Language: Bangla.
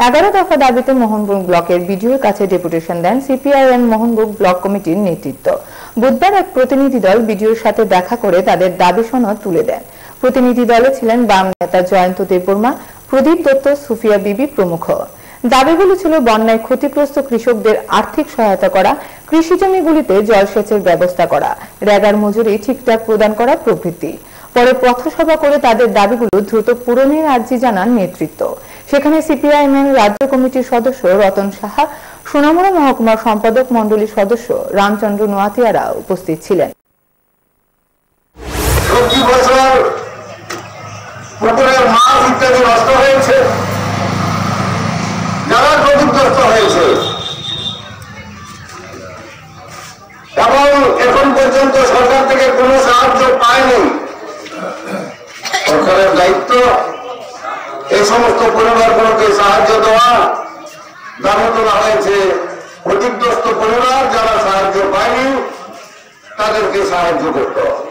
11 দফা দাবিতে মোহনপুর ব্লকের বিডিওর কাছে ডেপুটেশন দেন সিপিআইএম মোহনপুর ব্লক কমিটির নেতৃত্ব। বুধবার এক প্রতিনিধি দল বিডিওর সাথে দেখা করে তাদের দাবি সনদ তুলে দেন। প্রতিনিধি দলে ছিলেন বাম নেতা জয়ন্ত দেববর্মা, প্রদীপ দত্ত, সুফিয়া বিবি প্রমুখ। দাবিগুলো ছিল বন্যায় ক্ষতিগ্রস্ত কৃষকদের আর্থিক সহায়তা করা, কৃষি জমিগুলিতে জলসেচের ব্যবস্থা করা, রেগার মজুরি ঠিকঠাক প্রদান করা প্রভৃতি। পরে পথসভা করে তাদের দাবিগুলো দ্রুত পূরণের আর্জি জানান নেতৃত্ব। সেখানে সিপিআইএম এর রাজ্য কমিটির সদস্য রতন সাহা, সোনামুড়া মহকুমার সম্পাদক মণ্ডলীর সদস্য রামচন্দ্র নোয়াতিয়ারা উপস্থিত ছিলেন। পুকুরের মাছ ইত্যাদি নষ্ট হয়েছে, যারা ক্ষতিগ্রস্ত হয়েছে এবং এখন পর্যন্ত সরকার থেকে কোনো সাহায্য পায়নি। সরকারের দায়িত্ব এই সমস্ত পরিবারগুলোকে সাহায্য দেওয়া। দাবি তোলা হয়েছে ক্ষতিগ্রস্ত পরিবার যারা সাহায্য পায়নি তাদেরকে সাহায্য করতে হবে।